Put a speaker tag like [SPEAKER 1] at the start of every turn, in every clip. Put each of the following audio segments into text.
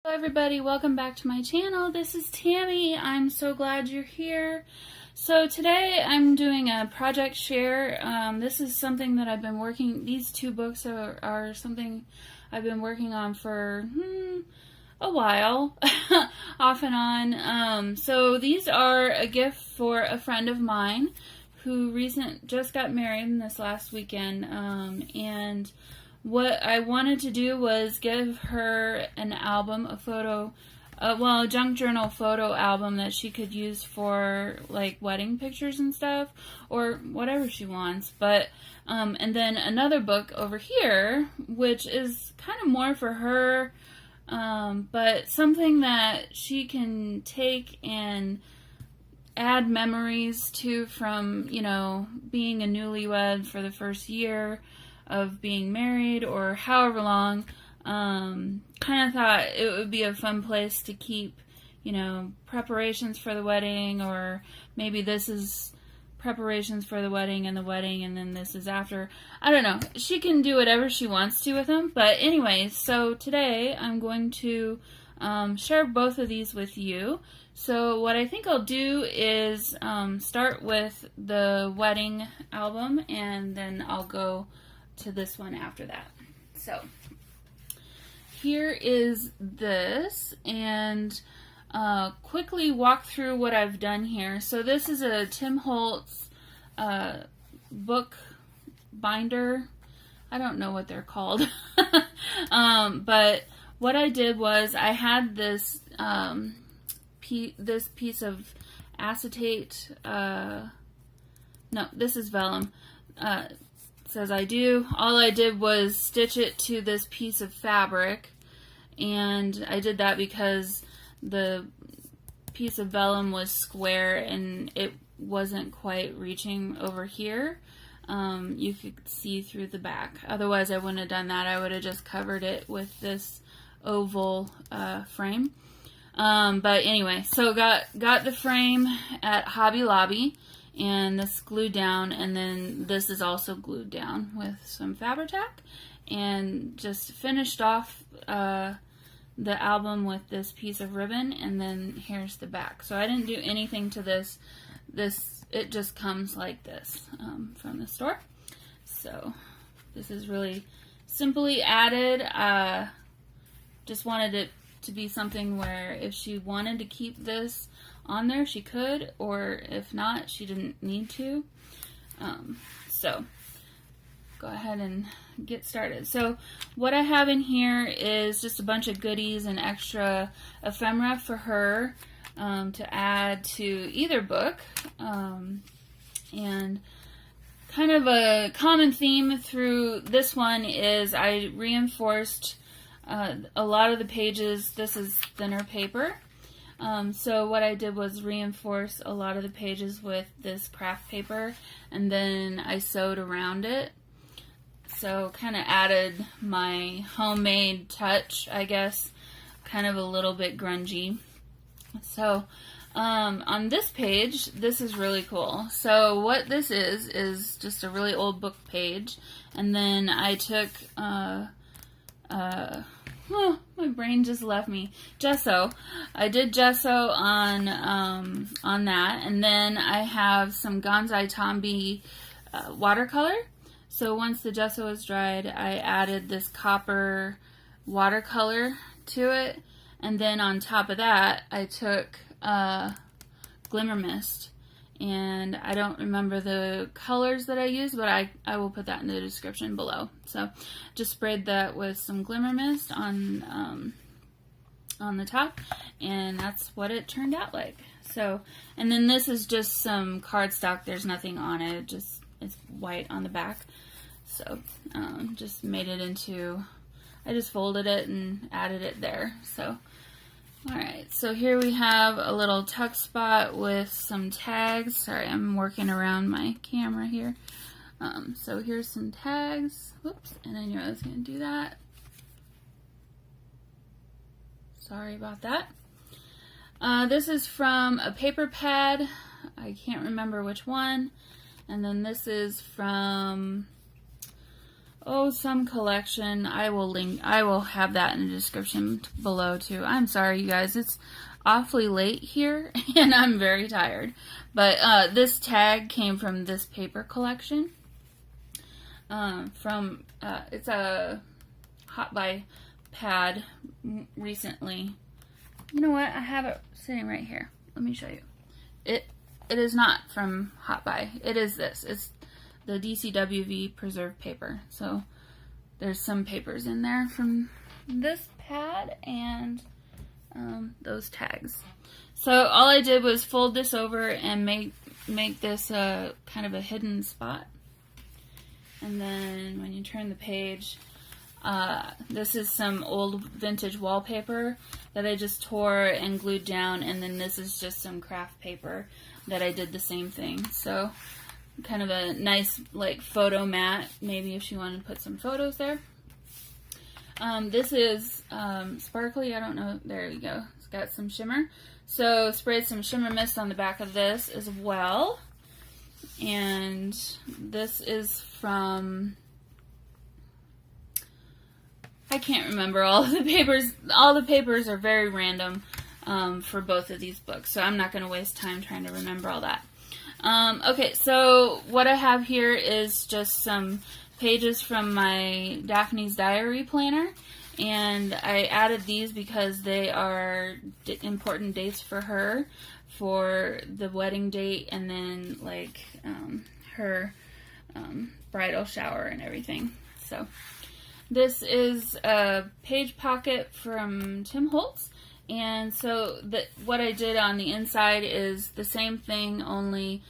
[SPEAKER 1] Hello everybody, welcome back to my channel. This is Tammy. I'm so glad you're here. So today I'm doing a project share. This is something that I've been working, these two books are something I've been working on for a while, off and on. So these are a gift for a friend of mine who just got married this last weekend, and what I wanted to do was give her an album, a junk journal photo album that she could use for like wedding pictures and stuff, or whatever she wants. But and then another book over here, which is kind of more for her, but something that she can take and add memories to from, being a newlywed for the first year of being married or however long. Kind of thought it would be a fun place to keep, preparations for the wedding, or maybe this is preparations for the wedding and then this is after. I don't know. She can do whatever she wants to with them. But anyways, so today I'm going to share both of these with you. So what I think I'll do is start with the wedding album, and then I'll go to this one after that. So here is this, and quickly walk through what I've done here. So this is a Tim Holtz book binder. I don't know what they're called. But what I did was I had this this piece of acetate, no, this is vellum, says I do. All I did was stitch it to this piece of fabric, and I did that because the piece of vellum was square and it wasn't quite reaching over here. You could see through the back. Otherwise I wouldn't have done that. I would have just covered it with this oval frame. But anyway, so got the frame at Hobby Lobby, and this glued down, and then this is also glued down with some Fabri-Tac, and just finished off the album with this piece of ribbon, and then here's the back. So I didn't do anything to this. It just comes like this from the store. So this is really simply added. Just wanted it to be something where if she wanted to keep this on there, she could, or if not, she didn't need to. So go ahead and get started. So what I have in here is just a bunch of goodies and extra ephemera for her to add to either book. And kind of a common theme through this one is I reinforced a lot of the pages. This is thinner paper. So what I did was reinforce a lot of the pages with this craft paper, and then I sewed around it. So kind of added my homemade touch, I guess, kind of a little bit grungy. So on this page, this is really cool. So what this is just a really old book page, and then I took oh, my brain just left me. Gesso. I did gesso on that, and then I have some Gonzai Tombi watercolor. So once the gesso was dried, I added this copper watercolor to it, and then on top of that, I took Glimmer Mist. And I don't remember the colors that I used, but I will put that in the description below. So just sprayed that with some Glimmer Mist on the top, and that's what it turned out like. So, and then this is just some cardstock. There's nothing on it. It's white on the back. So just made it into, I just folded it and added it there. So. Alright, so here we have a little tuck spot with some tags. Sorry, I'm working around my camera here. So here's some tags. Whoops, and I knew I was going to do that. Sorry about that. This is from a paper pad. I can't remember which one. And then this is from Oh, some collection. I will have that in the description below too. I'm sorry, you guys. It's awfully late here, and I'm very tired. But this tag came from this paper collection. It's a Hot Buy pad recently. You know what? I have it sitting right here. Let me show you. It is not from Hot Buy. It is this. It's the DCWV preserved paper. So there's some papers in there from this pad and those tags. So all I did was fold this over and make this kind of a hidden spot. And then when you turn the page, this is some old vintage wallpaper that I just tore and glued down, and then this is just some craft paper that I did the same thing. So kind of a nice like photo mat, maybe if she wanted to put some photos there. This is sparkly, I don't know, there you go. It's got some shimmer. So sprayed some shimmer mist on the back of this as well. And this is from, I can't remember all of the papers. All the papers are very random for both of these books, so I'm not going to waste time trying to remember all that. Okay, so what I have here is just some pages from my Daphne's Diary planner, and I added these because they are important dates for her, for the wedding date, and then like her bridal shower and everything. So this is a page pocket from Tim Holtz, and so what I did on the inside is the same thing, only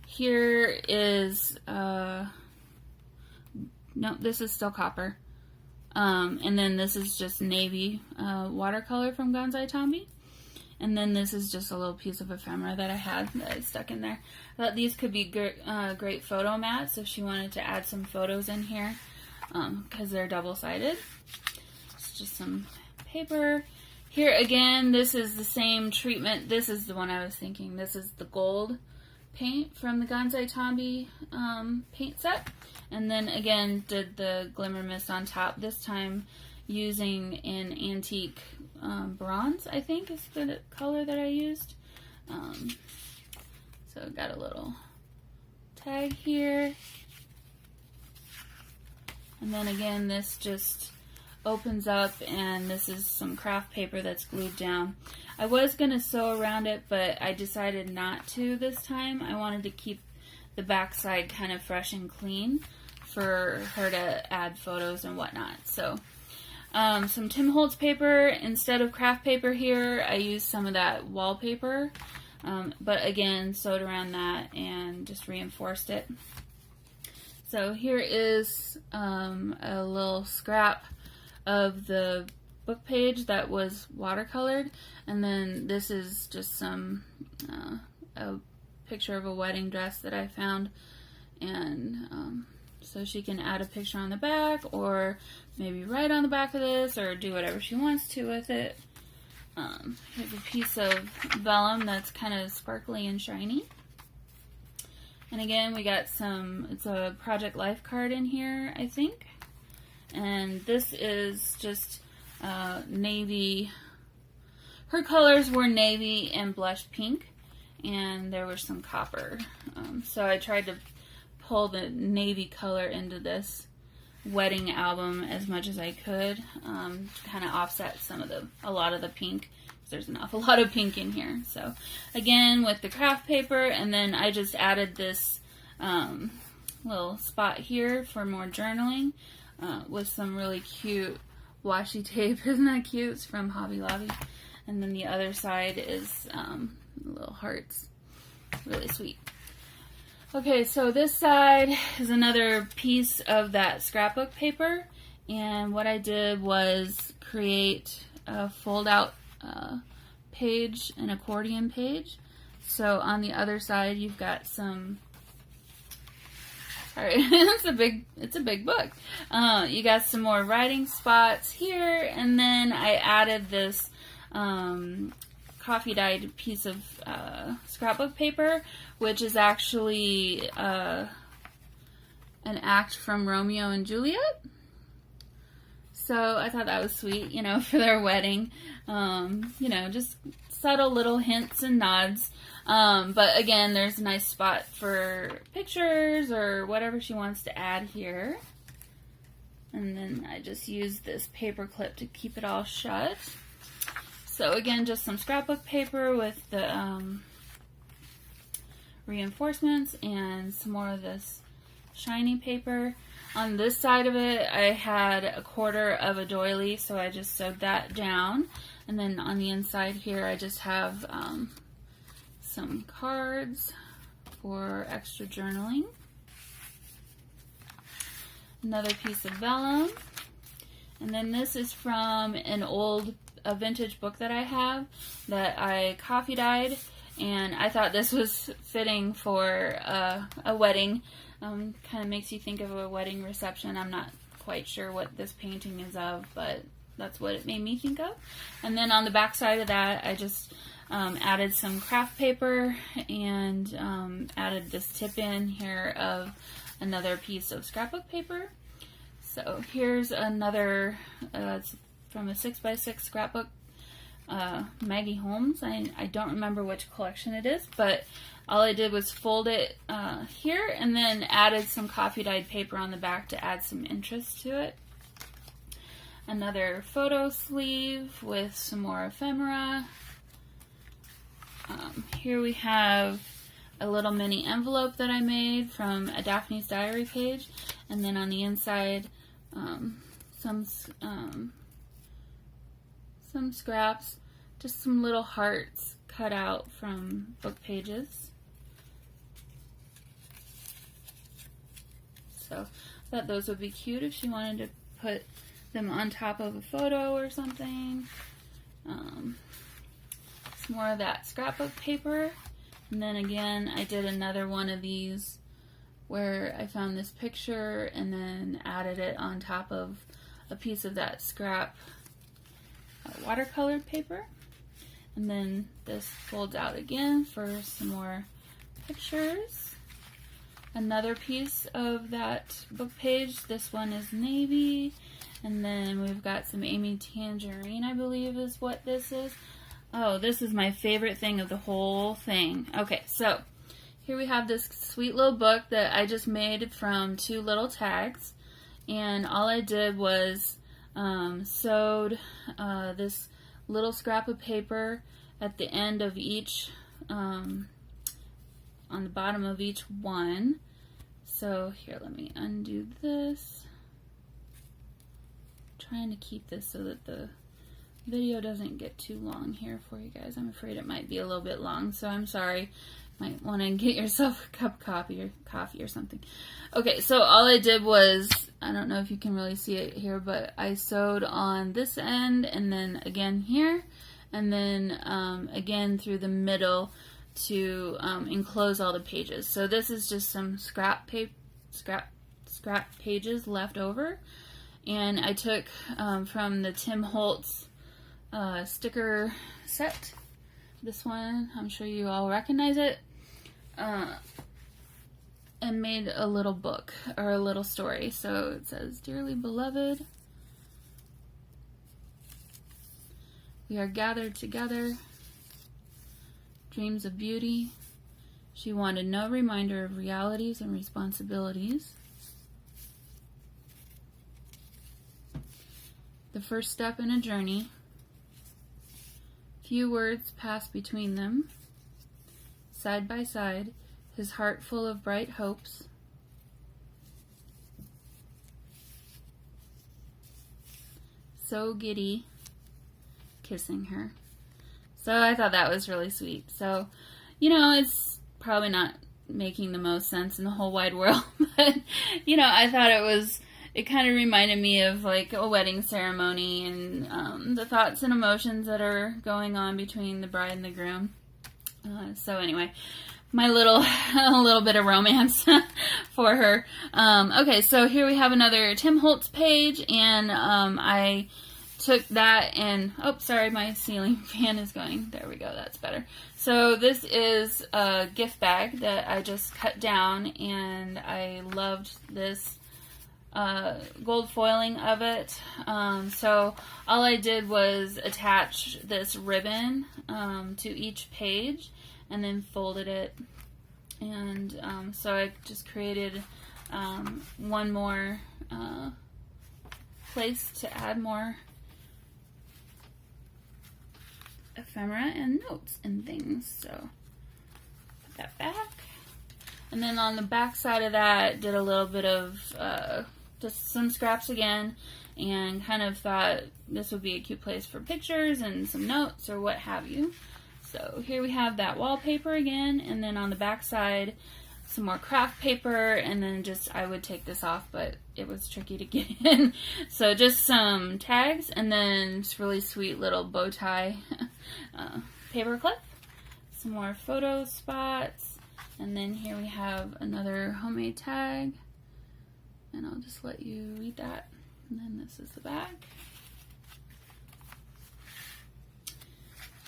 [SPEAKER 1] here is no, this is still copper, and then this is just navy watercolor from Gonzai Tombi. And then this is just a little piece of ephemera that I had that I stuck in there. I thought these could be great photo mats if she wanted to add some photos in here, because they're double-sided. It's just some paper. Here again, this is the same treatment. This is the one I was thinking. This is the gold paint from the Gonzai Tombi paint set. And then again, did the glimmer mist on top, this time using an antique bronze, I think is the color that I used. So got a little tag here. And then again, this just opens up, and this is some craft paper that's glued down. I was going to sew around it, but I decided not to this time. I wanted to keep the back side kind of fresh and clean for her to add photos and whatnot. So some Tim Holtz paper. Instead of craft paper here, I used some of that wallpaper, but again, sewed around that and just reinforced it. So here is a little scrap of the book page that was watercolored, and then this is just some a picture of a wedding dress that I found, and so she can add a picture on the back, or maybe write on the back of this, or do whatever she wants to with it. Here's a piece of vellum that's kind of sparkly and shiny. And again, we got it's a Project Life card in here, I think. And this is just navy. Her colors were navy and blush pink, and there was some copper. So I tried to pull the navy color into this wedding album as much as I could, kind of offset a lot of the pink. There's an awful lot of pink in here. So again, with the craft paper, and then I just added this little spot here for more journaling with some really cute washi tape. Isn't that cute? It's from Hobby Lobby. And then the other side is little hearts. Really sweet. Okay, so this side is another piece of that scrapbook paper, and what I did was create a fold-out page, an accordion page. So on the other side, you've got some. All right, it's a big book. You got some more writing spots here, and then I added this coffee dyed piece of scrapbook paper, which is actually an act from Romeo and Juliet. So I thought that was sweet, you know, for their wedding. You know, just subtle little hints and nods. But again, there's a nice spot for pictures or whatever she wants to add here. And then I just used this paper clip to keep it all shut. So again, just some scrapbook paper with the reinforcements and some more of this shiny paper. On this side of it, I had 1/4 of a doily, so I just sewed that down. And then on the inside here, I just have some cards for extra journaling. Another piece of vellum. And then this is from a vintage book that I have that I coffee dyed. And I thought this was fitting for a wedding. Kind of makes you think of a wedding reception. I'm not quite sure what this painting is of, but that's what it made me think of. And then on the back side of that, I just added some craft paper and added this tip in here of another piece of scrapbook paper. So here's another, it's from a 6x6 scrapbook, Maggie Holmes. I don't remember which collection it is, but all I did was fold it here and then added some coffee dyed paper on the back to add some interest to it. Another photo sleeve with some more ephemera. Here we have a little mini envelope that I made from a Daphne's Diary page, and then on the inside some scraps, just some little hearts cut out from book pages. So I thought those would be cute if she wanted to put them on top of a photo or something. Some more of that scrapbook paper. And then again, I did another one of these where I found this picture and then added it on top of a piece of that scrap watercolored paper. And then this folds out again for some more pictures. Another piece of that book page. This one is navy. And then we've got some Amy Tangerine, I believe is what this is. Oh, this is my favorite thing of the whole thing. Okay, so here we have this sweet little book that I just made from 2 little tags. And all I did was sewed this little scrap of paper at the end of each, on the bottom of each one. So here, let me undo this. Trying to keep this so that the video doesn't get too long here for you guys. I'm afraid it might be a little bit long, so I'm sorry. Might want to get yourself a cup of coffee or something. Okay, so all I did was, I don't know if you can really see it here, but I sewed on this end and then again here, and then again through the middle to enclose all the pages. So this is just some scrap pages left over. And I took from the Tim Holtz sticker set, this one, I'm sure you all recognize it, and made a little book, or a little story. So it says, "Dearly beloved, we are gathered together, dreams of beauty. She wanted no reminder of realities and responsibilities. The first step in a journey. Few words passed between them. Side by side, his heart full of bright hopes. So giddy, kissing her." So I thought that was really sweet. So, you know, it's probably not making the most sense in the whole wide world, but, you know, I thought it kind of reminded me of like a wedding ceremony and the thoughts and emotions that are going on between the bride and the groom. So anyway, my a little bit of romance for her. Okay, so here we have another Tim Holtz page, and I took that and, oh, sorry, my ceiling fan is going. There we go, that's better. So this is a gift bag that I just cut down, and I loved this gold foiling of it. So all I did was attach this ribbon to each page and then folded it. And so I just created one more place to add more ephemera and notes and things. So put that back. And then on the back side of that, did a little bit of just some scraps again, and kind of thought this would be a cute place for pictures and some notes or what have you. So here we have that wallpaper again, and then on the back side, some more craft paper, and then just, I would take this off, but it was tricky to get in. So just some tags, and then this really sweet little bow tie paper clip, some more photo spots, and then here we have another homemade tag, and I'll just let you read that. And then this is the back.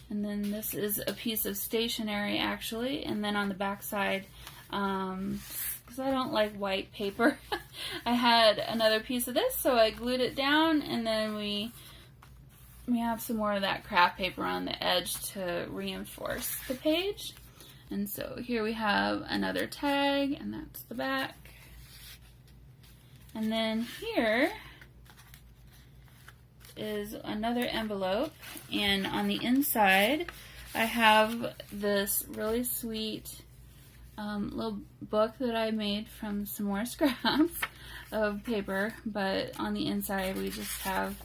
[SPEAKER 1] And then this is a piece of stationery, actually, and then on the back side, because I don't like white paper, I had another piece of this, so I glued it down, and then we have some more of that craft paper on the edge to reinforce the page. And so here we have another tag, and that's the back. And then here is another envelope, and on the inside I have this really sweet little book that I made from some more scraps of paper, but on the inside we just have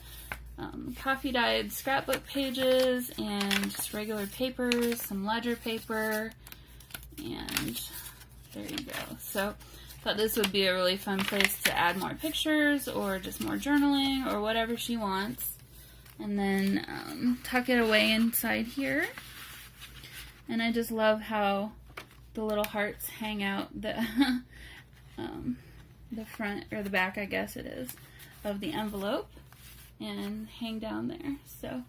[SPEAKER 1] coffee dyed scrapbook pages and just regular papers, some ledger paper, and there you go. So thought this would be a really fun place to add more pictures or just more journaling or whatever she wants. And then tuck it away inside here. And I just love how the little hearts hang out the front, or the back, I guess it is, of the envelope and hang down there. So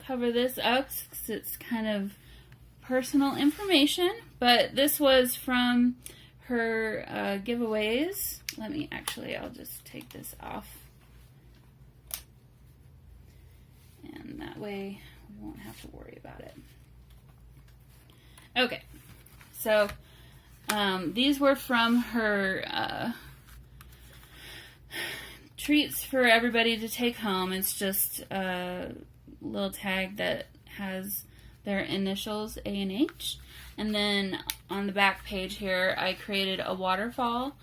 [SPEAKER 1] cover this up because it's kind of personal information, but this was from her giveaways. I'll just take this off, and that way we won't have to worry about it. Okay, so these were from her treats for everybody to take home. It's just a little tag that has their initials, A and H. And then on the back page here, I created a waterfall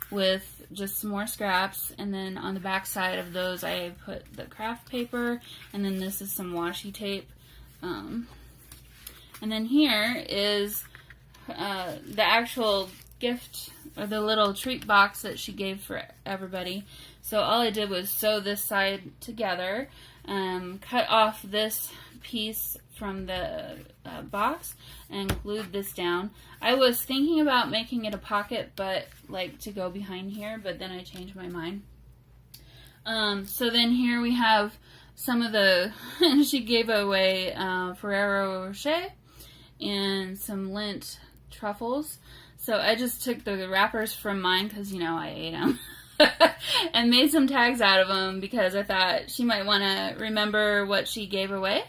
[SPEAKER 1] with just some more scraps. And then on the back side of those, I put the craft paper. And then this is some washi tape. And then here is the actual gift, or the little treat box that she gave for everybody. So all I did was sew this side together, cut off this piece from the box and glued this down. I was thinking about making it a pocket, but like to go behind here, but then I changed my mind. So then here we have some of the, she gave away Ferrero Rocher and some Lindt truffles. So I just took the wrappers from mine because, you know, I ate them. And made some tags out of them because I thought she might want to remember what she gave away.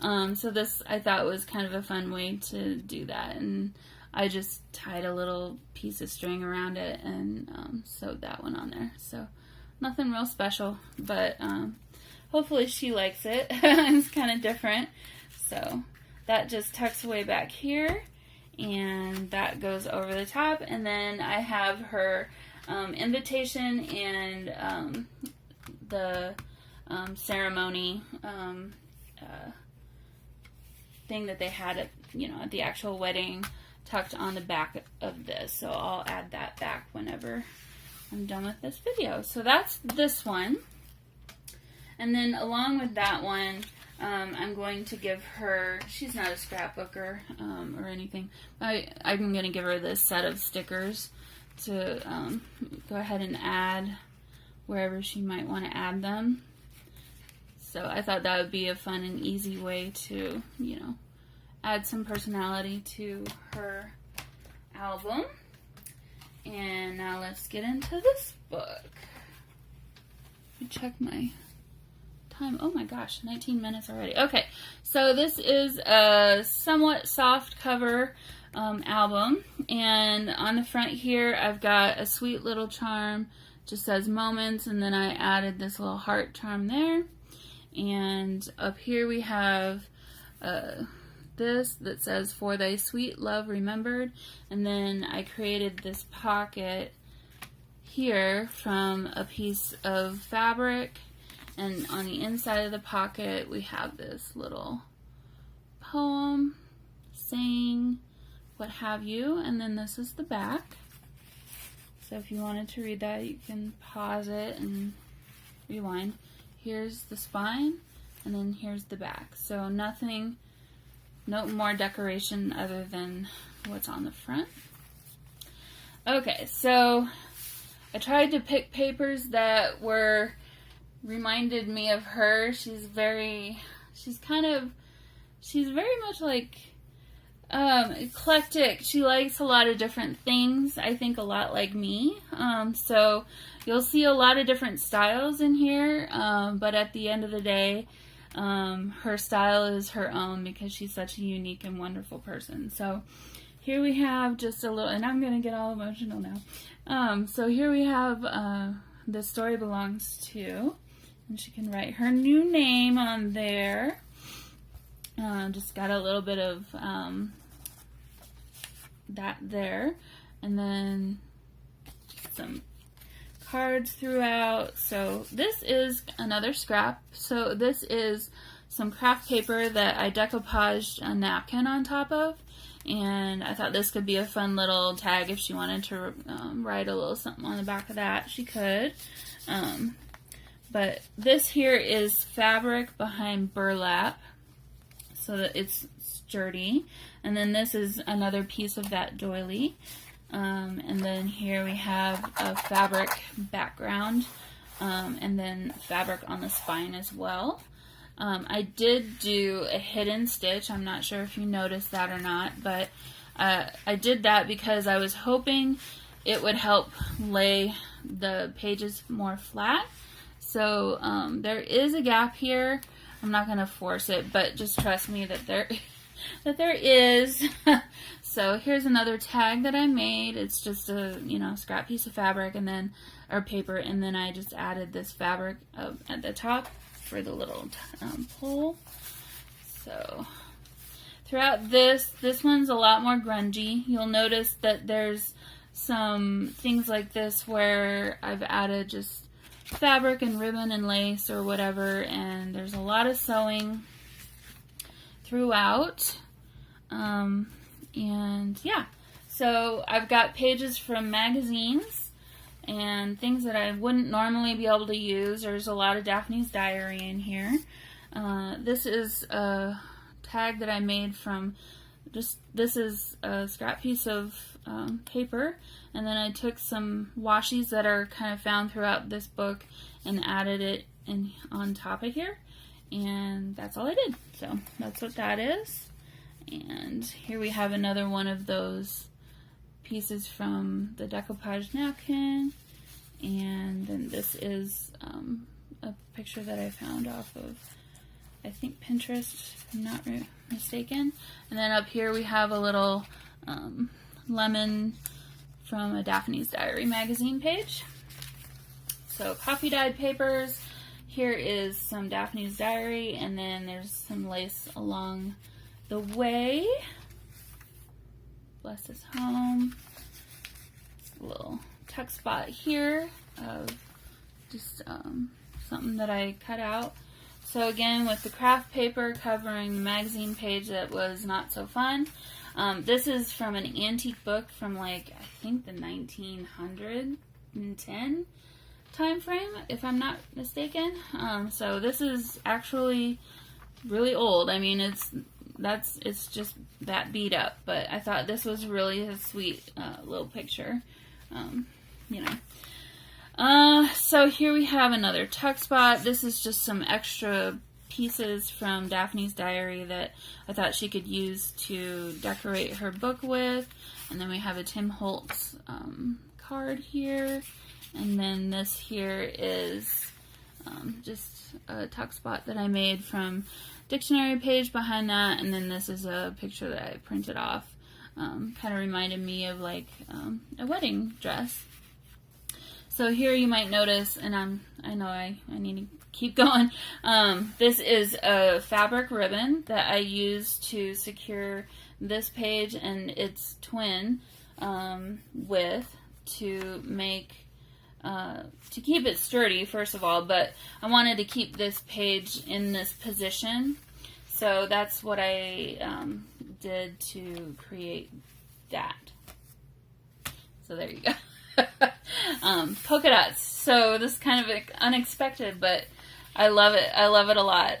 [SPEAKER 1] So this, I thought, was kind of a fun way to do that. And I just tied a little piece of string around it and sewed that one on there. So nothing real special, but hopefully she likes it. It's kind of different. So that just tucks away back here, and that goes over the top. And then I have her invitation and the ceremony thing that they had at, at the actual wedding tucked on the back of this. So I'll add that back whenever I'm done with this video. So that's this one. And then along with that one, I'm going to give her, she's not a scrapbooker or anything, I'm going to give her this set of stickers to go ahead and add wherever she might want to add them. So I thought that would be a fun and easy way to, you know, add some personality to her album. And now let's get into this book. Let me check my time. Oh my gosh, 19 minutes already. Okay, so this is a somewhat soft cover album, and on the front here I've got a sweet little charm, just says moments, and then I added this little heart charm there. And up here we have this that says for thy sweet love remembered, and then I created this pocket here from a piece of fabric, and on the inside of the pocket we have this little poem saying what have you, and then this is the back. So if you wanted to read that, you can pause it and rewind. Here's the spine, and then here's the back. So nothing, no more decoration other than what's on the front. Okay, so I tried to pick papers that reminded me of her. She's very much like eclectic. She likes a lot of different things, I think a lot like me. So you'll see a lot of different styles in here, but at the end of the day, her style is her own because she's such a unique and wonderful person. So here we have just a little, and I'm going to get all emotional now. So here we have The Story Belongs To, and she can write her new name on there. Just got a little bit of that there, and then some cards throughout. So this is another scrap. So this is some craft paper that I decoupaged a napkin on top of, and I thought this could be a fun little tag. If she wanted to write a little something on the back of that, she could. But this here is fabric behind burlap, so that it's sturdy. And then this is another piece of that doily. And then here we have a fabric background, and then fabric on the spine as well. I did do a hidden stitch. I'm not sure if you noticed that or not, but I did that because I was hoping it would help lay the pages more flat. So there is a gap here. I'm not going to force it, but just trust me that there is. So here's another tag that I made. It's just a, you know, scrap piece of fabric and then, or paper, and then I just added this fabric at the top for the little pull. So throughout this one's a lot more grungy. You'll notice that there's some things like this where I've added just fabric and ribbon and lace or whatever, and there's a lot of sewing throughout. And yeah, so I've got pages from magazines and things that I wouldn't normally be able to use. There's a lot of Daphne's Diary in here. This is a tag that I made from this is a scrap piece of paper, and then I took some washies that are kind of found throughout this book and added it in on top of here, and that's all I did. So that's what that is. And here we have another one of those pieces from the decoupage napkin, and then this is a picture that I found off of, I think, Pinterest, if I'm not mistaken. And then up here we have a little lemon from a Daphne's Diary magazine page. So coffee dyed papers. Here is some Daphne's Diary, and then there's some lace along the way. Bless his home. A little tuck spot here of just something that I cut out. So again, with the craft paper covering the magazine page that was not so fun. This is from an antique book from, like, I think the 1910 time frame, if I'm not mistaken. So this is actually really old. I mean, it's just that beat up, but I thought this was really a sweet little picture, you know. So here we have another tuck spot. This is just some extra pieces from Daphne's diary that I thought she could use to decorate her book with. And then we have a Tim Holtz card here. And then this here is just a tuck spot that I made from dictionary page behind that. And then this is a picture that I printed off. Kind of reminded me of like a wedding dress. So here you might notice, and I know I need to keep going. This is a fabric ribbon that I used to secure this page and its twin with to make to keep it sturdy, first of all. But I wanted to keep this page in this position, so that's what I did to create that. So there you go. Polka dots. So this is kind of unexpected, but I love it. I love it a lot.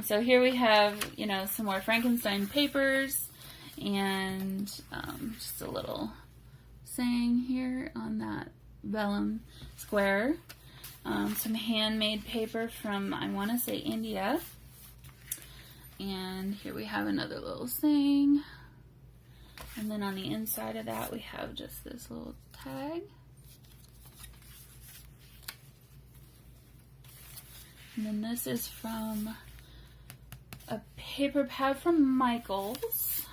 [SPEAKER 1] So here we have, you know, some more Frankenstein papers and just a little saying here on that vellum square. Some handmade paper from, I want to say, India. And here we have another little saying. And then on the inside of that, we have just this little tag. And then this is from a paper pad from Michael's.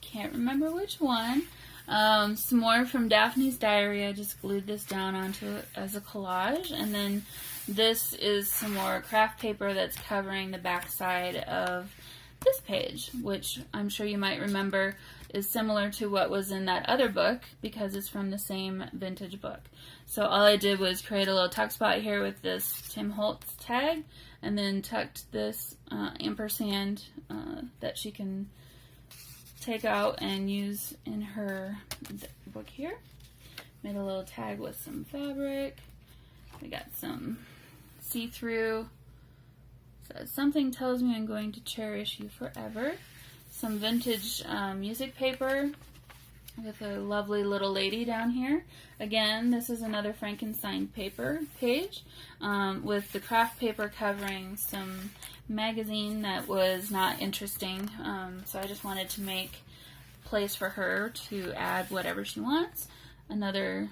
[SPEAKER 1] Can't remember which one. Some more from Daphne's diary. I just glued this down onto it as a collage. And then this is some more craft paper that's covering the back side of this page, which I'm sure you might remember is similar to what was in that other book because it's from the same vintage book. So all I did was create a little tuck spot here with this Tim Holtz tag, and then tucked this ampersand that she can take out and use in her book here. Made a little tag with some fabric. We got some see-through. Says, something tells me I'm going to cherish you forever. Some vintage music paper with a lovely little lady down here. Again, this is another Frankenstein paper page with the craft paper covering some magazine that was not interesting. So I just wanted to make place for her to add whatever she wants. Another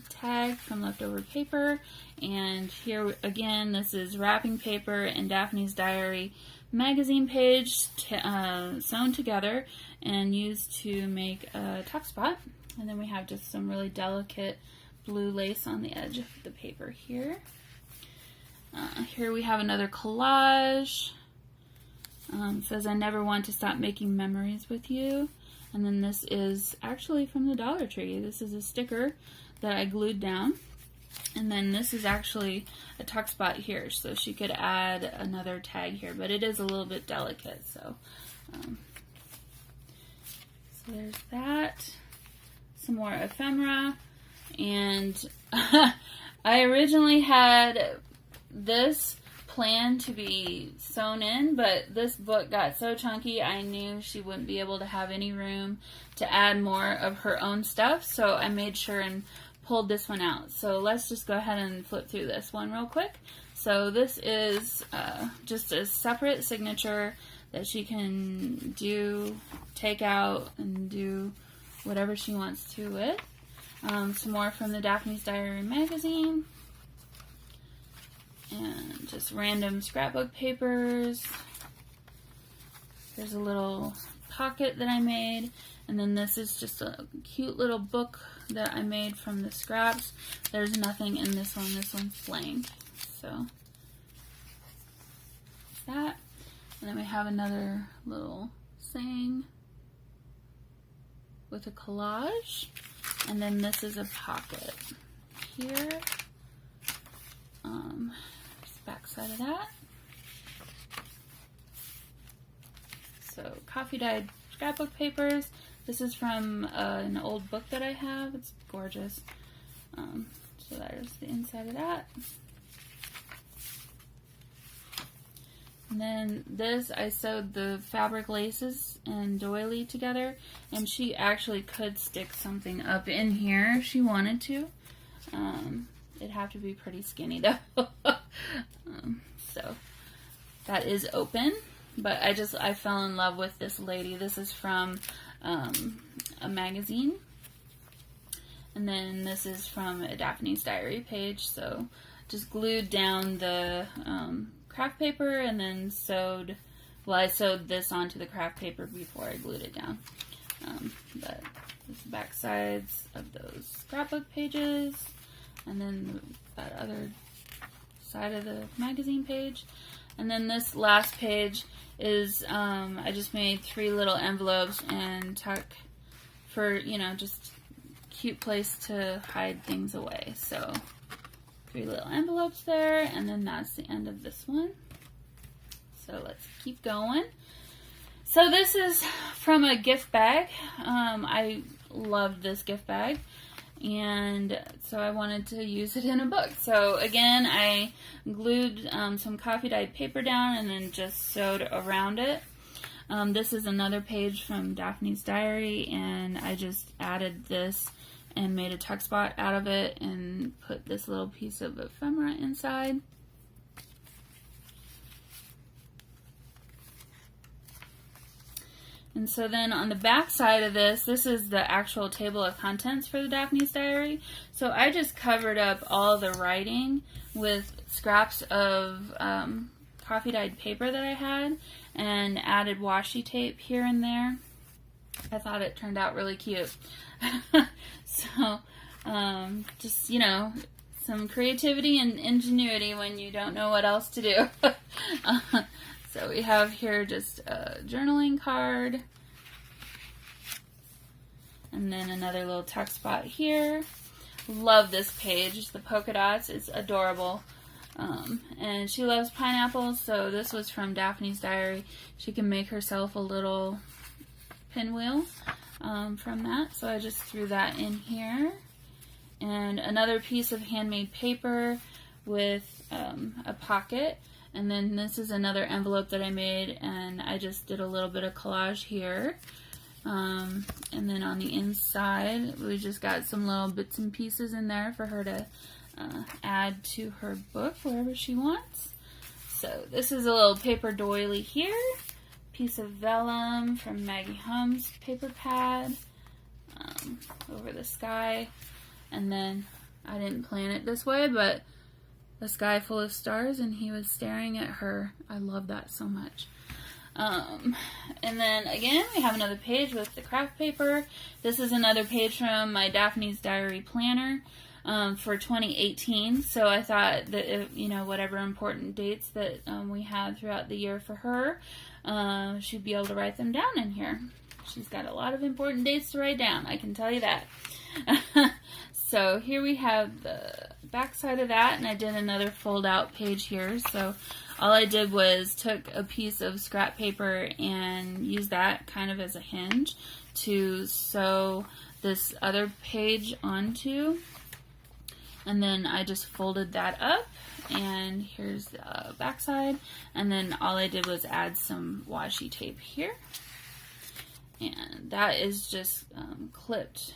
[SPEAKER 1] tag from leftover paper, and here again this is wrapping paper and Daphne's diary magazine page sewn together and used to make a tuck spot. And then we have just some really delicate blue lace on the edge of the paper here. Here we have another collage. It says, I never want to stop making memories with you. And then this is actually from the Dollar Tree. This is a sticker that I glued down. And then this is actually a tuck spot here, so she could add another tag here, but it is a little bit delicate. So there's that. Some more ephemera. And I originally had this plan to be sewn in, but this book got so chunky I knew she wouldn't be able to have any room to add more of her own stuff, so I made sure and pulled this one out. So let's just go ahead and flip through this one real quick. So this is just a separate signature that she can take out and do whatever she wants to with. Some more from the Daphne's Diary magazine. And just random scrapbook papers. There's a little pocket that I made. And then this is just a cute little book that I made from the scraps. There's nothing in this one. This one's blank. So that. And then we have another little saying with a collage. And then this is a pocket here. Back side of that. So coffee dyed scrapbook papers. This is from an old book that I have. It's gorgeous. So there's the inside of that. And then this, I sewed the fabric laces and doily together, and she actually could stick something up in here if she wanted to. It'd have to be pretty skinny though. So that is open, but I fell in love with this lady. This is from a magazine, and then this is from a Daphne's Diary page. So just glued down the craft paper and then sewed, well, I sewed this onto the craft paper before I glued it down. But this is the back sides of those scrapbook pages, and then that other side of the magazine page. And then this last page is, I just made 3 little envelopes and tuck for, you know, just cute place to hide things away. So 3 little envelopes there, and then that's the end of this one. So let's keep going. So this is from a gift bag. I loved this gift bag, and so I wanted to use it in a book. So again, I glued some coffee dyed paper down and then just sewed around it. This is another page from Daphne's Diary, and I just added this and made a tuck spot out of it and put this little piece of ephemera inside. And so then on the back side of this is the actual table of contents for the Daphne's Diary. So I just covered up all the writing with scraps of coffee dyed paper that I had and added washi tape here and there. I thought it turned out really cute. So just, you know, some creativity and ingenuity when you don't know what else to do. So we have here just a journaling card, and then another little tuck spot here. Love this page. The polka dots is adorable. And she loves pineapples, so this was from Daphne's Diary. She can make herself a little pinwheel from that, so I just threw that in here. And another piece of handmade paper with a pocket. And then this is another envelope that I made, and I just did a little bit of collage here. And then on the inside, we just got some little bits and pieces in there for her to add to her book wherever she wants. So this is a little paper doily here, piece of vellum from Maggie Hum's paper pad, over the sky. And then I didn't plan it this way, but a sky full of stars, and he was staring at her. I love that so much. And then again, we have another page with the craft paper. This is another page from my Daphne's Diary planner for 2018. So I thought that if, you know, whatever important dates that we had throughout the year for her, she'd be able to write them down in here. She's got a lot of important dates to write down, I can tell you that. So here we have the back side of that, and I did another fold out page here. So all I did was took a piece of scrap paper and used that kind of as a hinge to sew this other page onto. And then I just folded that up, and here's the back side. And then all I did was add some washi tape here. And that is just clipped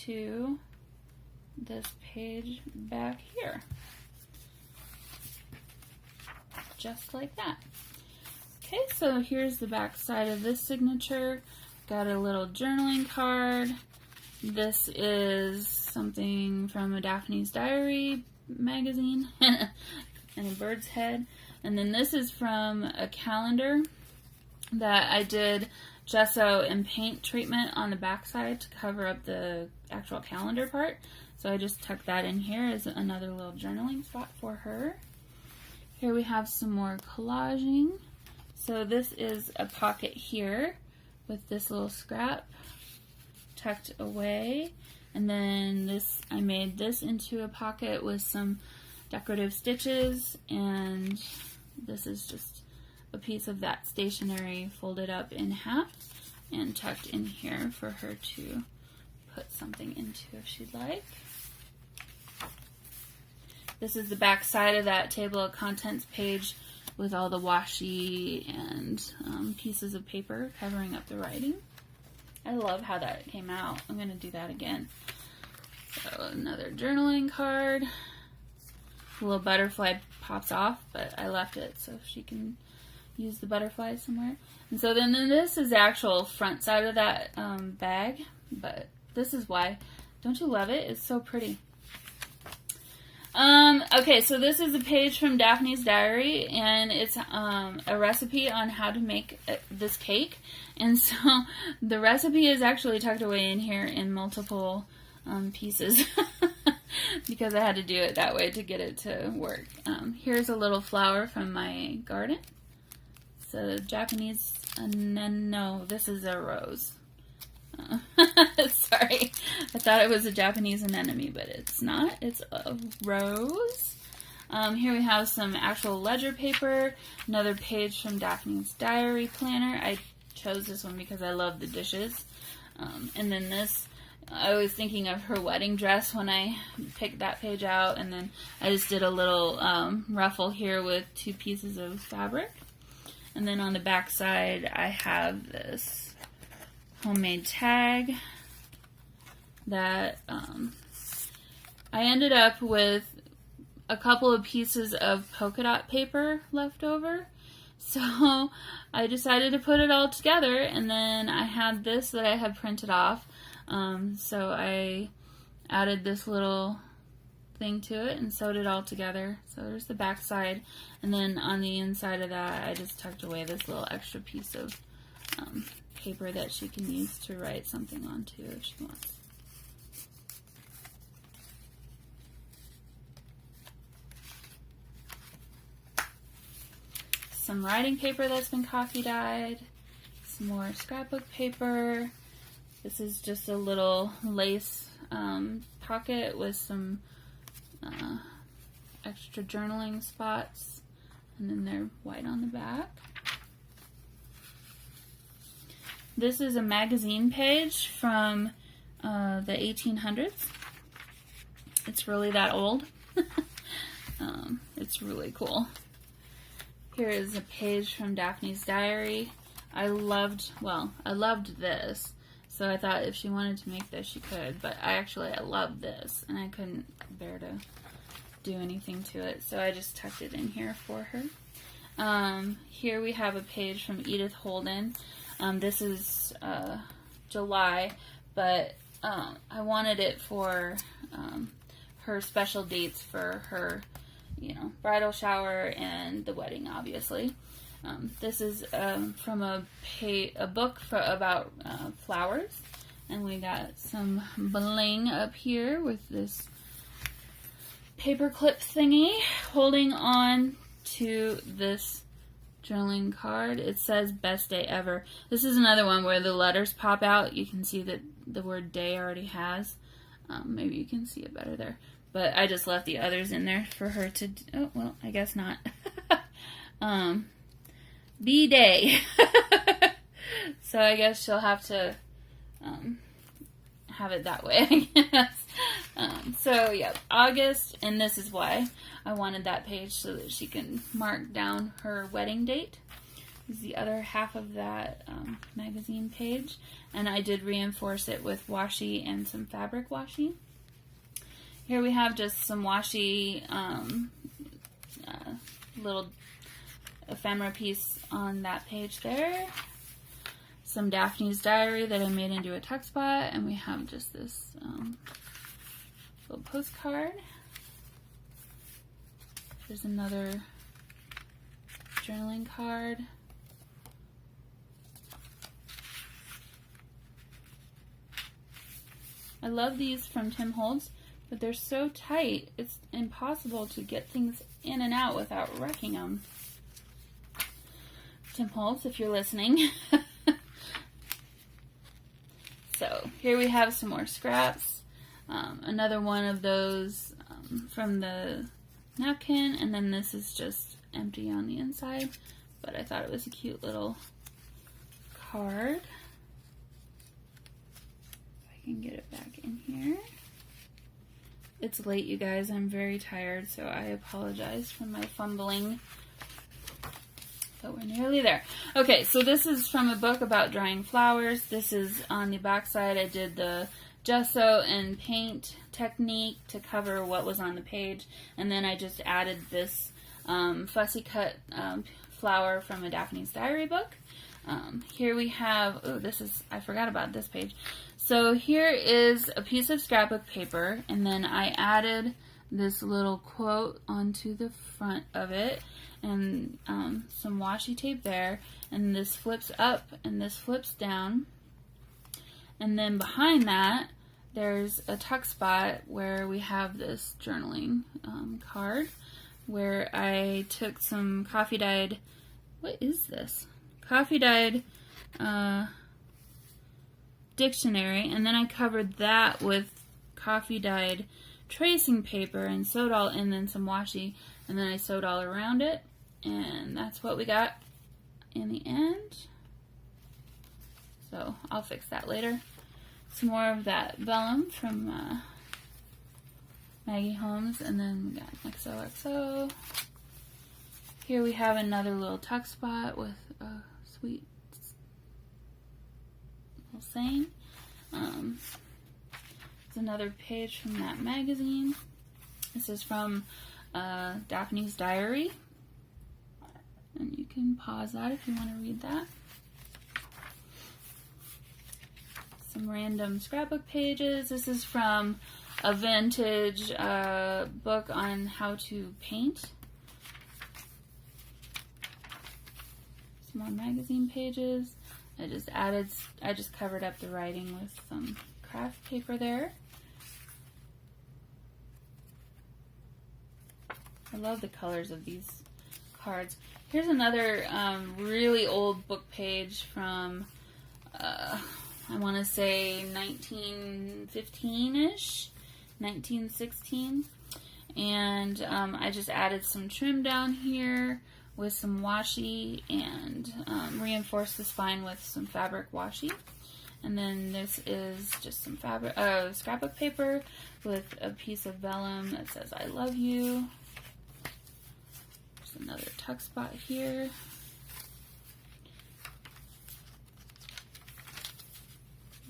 [SPEAKER 1] to this page back here, just like that. Okay, so here's the back side of this signature. Got a little journaling card. This is something from a Daphne's Diary magazine and a bird's head. And then this is from a calendar that I did gesso and paint treatment on the back side to cover up the actual calendar part. So I just tucked that in here as another little journaling spot for her. Here we have some more collaging. So this is a pocket here with this little scrap tucked away. And then this, I made this into a pocket with some decorative stitches, and this is just a piece of that stationery folded up in half and tucked in here for her to put something into if she'd like. This is the back side of that table of contents page with all the washi and pieces of paper covering up the writing. I love how that came out. I'm going to do that again. So another journaling card. The little butterfly pops off, but I left it so she can use the butterfly somewhere. And so then this is the actual front side of that bag, but this is why. Don't you love it? It's so pretty. Okay, so this is a page from Daphne's diary, and it's a recipe on how to make this cake. And so the recipe is actually tucked away in here in multiple pieces because I had to do it that way to get it to work. Here's a little flower from my garden. So Japanese, no, this is a rose. Sorry, I thought it was a Japanese anemone, but it's not. It's a rose. Here we have some actual ledger paper, another page from Daphne's diary planner. I chose this one because I love the dishes. And then this, I was thinking of her wedding dress when I picked that page out, and then I just did a little ruffle here with 2 pieces of fabric. And then on the back side, I have this homemade tag that I ended up with a couple of pieces of polka dot paper left over, so I decided to put it all together. And then I had this that I had printed off, so I added this little thing to it and sewed it all together. So there's the back side, and then on the inside of that I just tucked away this little extra piece of paper that she can use to write something onto if she wants. Some writing paper that's been coffee dyed, some more scrapbook paper. This is just a little lace pocket with some extra journaling spots, and then they're white on the back. This is a magazine page from the 1800s. It's really that old. It's really cool. Here is a page from Daphne's diary. I loved this, so I thought if she wanted to make this, she could, but I love this, and I couldn't bear to do anything to it, so I just tucked it in here for her. Here we have a page from Edith Holden. This is July, but I wanted it for her special dates for her, bridal shower and the wedding, obviously. This is from a book about flowers, and we got some bling up here with this paper clip thingy holding on to this journaling card. It says best day ever. This is another one where the letters pop out. You can see that the word day already has. Maybe you can see it better there. But I just left the others in there for her to, oh, well, I guess not. B-Day. So I guess she'll have to have it that way, I guess. So, yeah, August, and this is why I wanted that page, so that she can mark down her wedding date. This is the other half of that magazine page, and I did reinforce it with washi and some fabric washi. Here we have just some washi, little ephemera piece on that page there. Some Daphne's diary that I made into a tuck spot, and we have just this little postcard. There's another journaling card. I love these from Tim Holtz, but they're so tight, it's impossible to get things in and out without wrecking them. Tim Holtz, if you're listening. So here we have some more scraps. Another one of those from the napkin, and then this is just empty on the inside, but I thought it was a cute little card. If I can get it back in here. It's late, you guys. I'm very tired, so I apologize for my fumbling. So we're nearly there. Okay, so this is from a book about drying flowers. This is on the back side. I did the gesso and paint technique to cover what was on the page, and then I just added this fussy cut flower from a Daphne's Diary book. Here we have, oh, this is, I forgot about this page. So here is a piece of scrapbook paper, and then I added this little quote onto the front of it, and some washi tape there, and this flips up and this flips down, and then behind that there's a tuck spot where we have this journaling card where I took some coffee dyed, what is this? Coffee dyed dictionary, and then I covered that with coffee dyed tracing paper and sewed all, and then some washi, and then I sewed all around it, and that's what we got in the end. So I'll fix that later. Some more of that vellum from Maggie Holmes, and then we got XOXO. Here we have another little tuck spot with a sweet little saying. It's another page from that magazine. This is from Daphne's Diary, and you can pause that if you want to read that. Some random scrapbook pages. This is from a vintage book on how to paint. Some more magazine pages. I just covered up the writing with some craft paper there. I love the colors of these cards. Here's another really old book page from I want to say 1915-ish, 1916. And I just added some trim down here with some washi and reinforced the spine with some fabric washi. And then this is just some fabric, scrapbook paper with a piece of vellum that says I love you. There's another tuck spot here.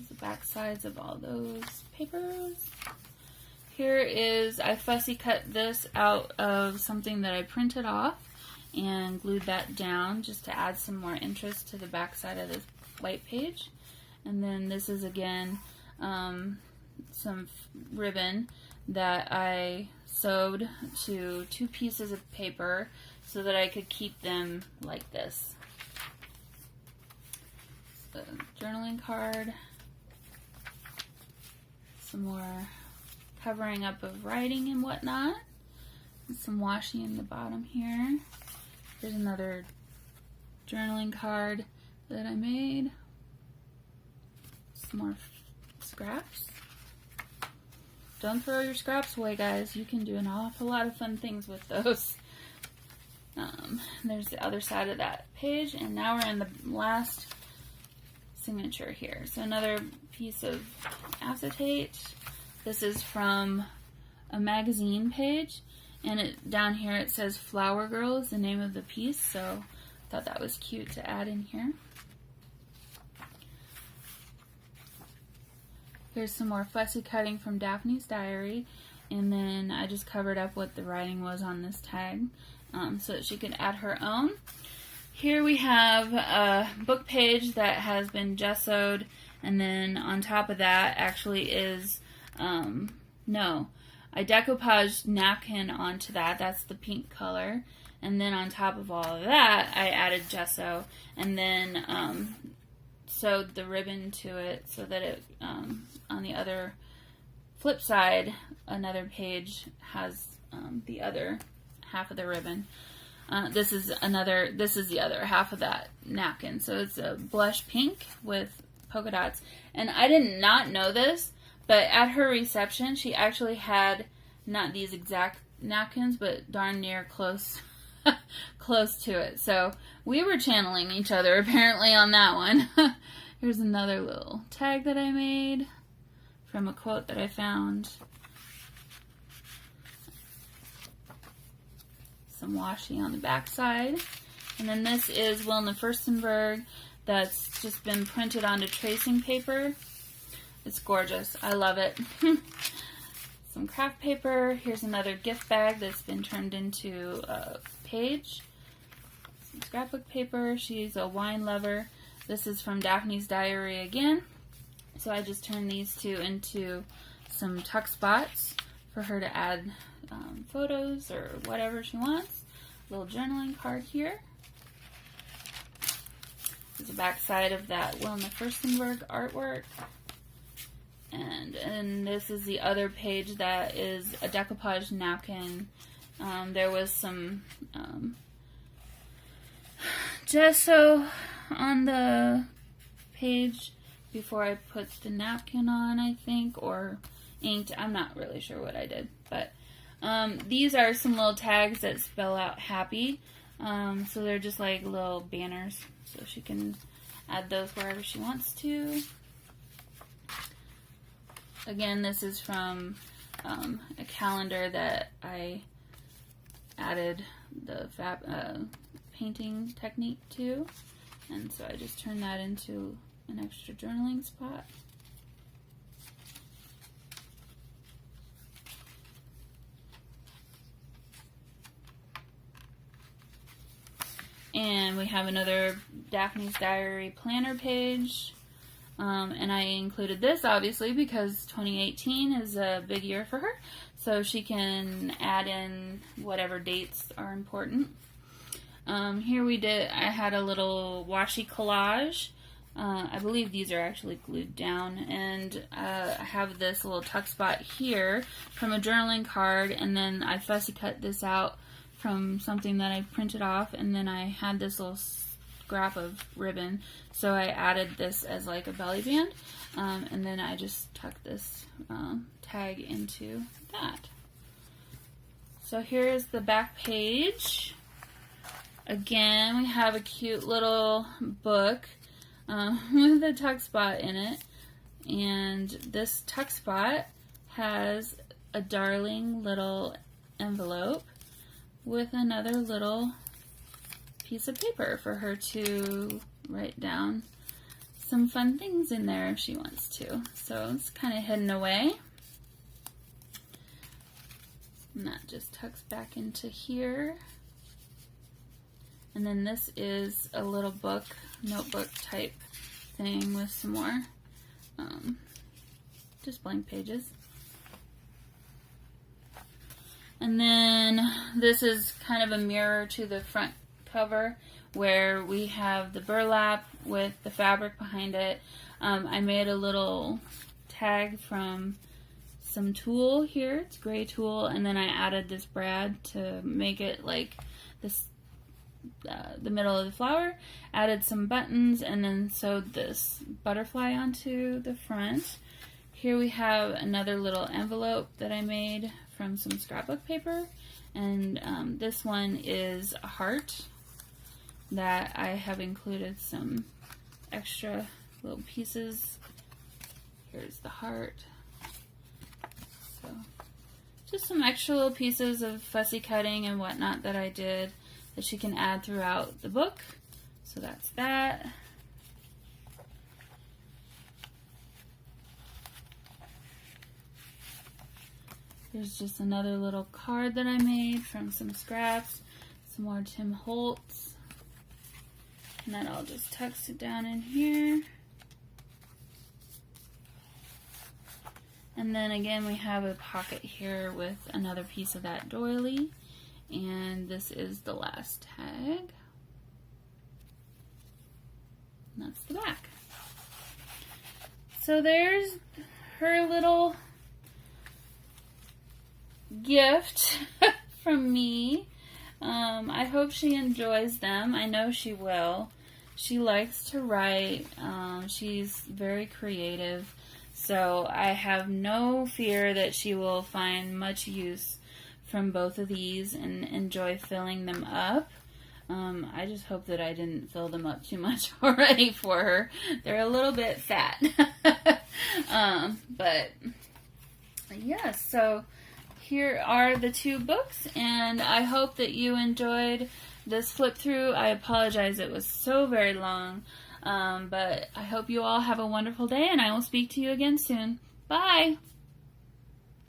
[SPEAKER 1] The back sides of all those papers. Here is, I fussy cut this out of something that I printed off and glued that down just to add some more interest to the back side of this white page. And then this is again some ribbon that I sewed to 2 pieces of paper so that I could keep them like this. The journaling card. Some more covering up of writing and whatnot. And some washi in the bottom here. Here's another journaling card that I made. Some more scraps. Don't throw your scraps away, guys. You can do an awful lot of fun things with those. There's the other side of that page, and now we're in the last signature here. So another piece of acetate. This is from a magazine page, and down here it says Flower Girl is the name of the piece, so I thought that was cute to add in here. Here's some more fussy cutting from Daphne's Diary, and then I just covered up what the writing was on this tag so that she could add her own. Here we have a book page that has been gessoed, and then on top of that actually is, I decoupaged napkin onto that. That's the pink color. And then on top of all of that, I added gesso, and then sewed the ribbon to it so that it, on the other flip side, another page has the other half of the ribbon. This is the other half of that napkin. So it's a blush pink with polka dots. And I did not know this, but at her reception, she actually had not these exact napkins, but darn near close to it. So we were channeling each other apparently on that one. Here's another little tag that I made from a quote that I found. Some washi on the back side. And then this is Wilna Furstenberg that's just been printed onto tracing paper. It's gorgeous. I love it. Some craft paper. Here's another gift bag that's been turned into a page. Some scrapbook paper. She's a wine lover. This is from Daphne's Diary again. So I just turned these two into some tuck spots for her to add photos or whatever she wants. Little journaling card here. This is the back side of that Wilna Furstenberg artwork. And this is the other page that is a decoupage napkin. There was some gesso on the page before I put the napkin on, I think, or inked. I'm not really sure what I did. But these are some little tags that spell out happy. So they're just like little banners. So she can add those wherever she wants to. Again, this is from a calendar that I added the painting technique to. And so I just turned that into an extra journaling spot. And we have another Daphne's Diary planner page. And I included this obviously because 2018 is a big year for her. So she can add in whatever dates are important. Here I had a little washi collage. I believe these are actually glued down. And I have this little tuck spot here from a journaling card. And then I fussy cut this out from something that I printed off. And then I had this little scrap of ribbon, so I added this as like a belly band, and then I just tucked this tag into that. So here's the back page. Again, we have a cute little book with a tuck spot in it, and this tuck spot has a darling little envelope with another little piece of paper for her to write down some fun things in there if she wants to. So it's kind of hidden away. And that just tucks back into here. And then this is a little book, notebook type thing with some more just blank pages. And then this is kind of a mirror to the front cover where we have the burlap with the fabric behind it. I made a little tag from some tulle here. It's gray tulle, and then I added this brad to make it like this, the middle of the flower. Added some buttons and then sewed this butterfly onto the front. Here we have another little envelope that I made from some scrapbook paper, and this one is a heart that I have included some extra little pieces. Here's the heart. So just some extra little pieces of fussy cutting and whatnot that I did that she can add throughout the book. So that's that. Here's just another little card that I made from some scraps. Some more Tim Holtz. And then I'll just tucks it down in here. And then again we have a pocket here with another piece of that doily. And this is the last tag. And that's the back. So there's her little gift from me. I hope she enjoys them. I know she will. She likes to write. She's very creative. So I have no fear that she will find much use from both of these and enjoy filling them up. I just hope that I didn't fill them up too much already for her. They're a little bit fat. But yeah, so here are the two books, and I hope that you enjoyed this flip through. I apologize it was so very long, but I hope you all have a wonderful day, and I will speak to you again soon. Bye!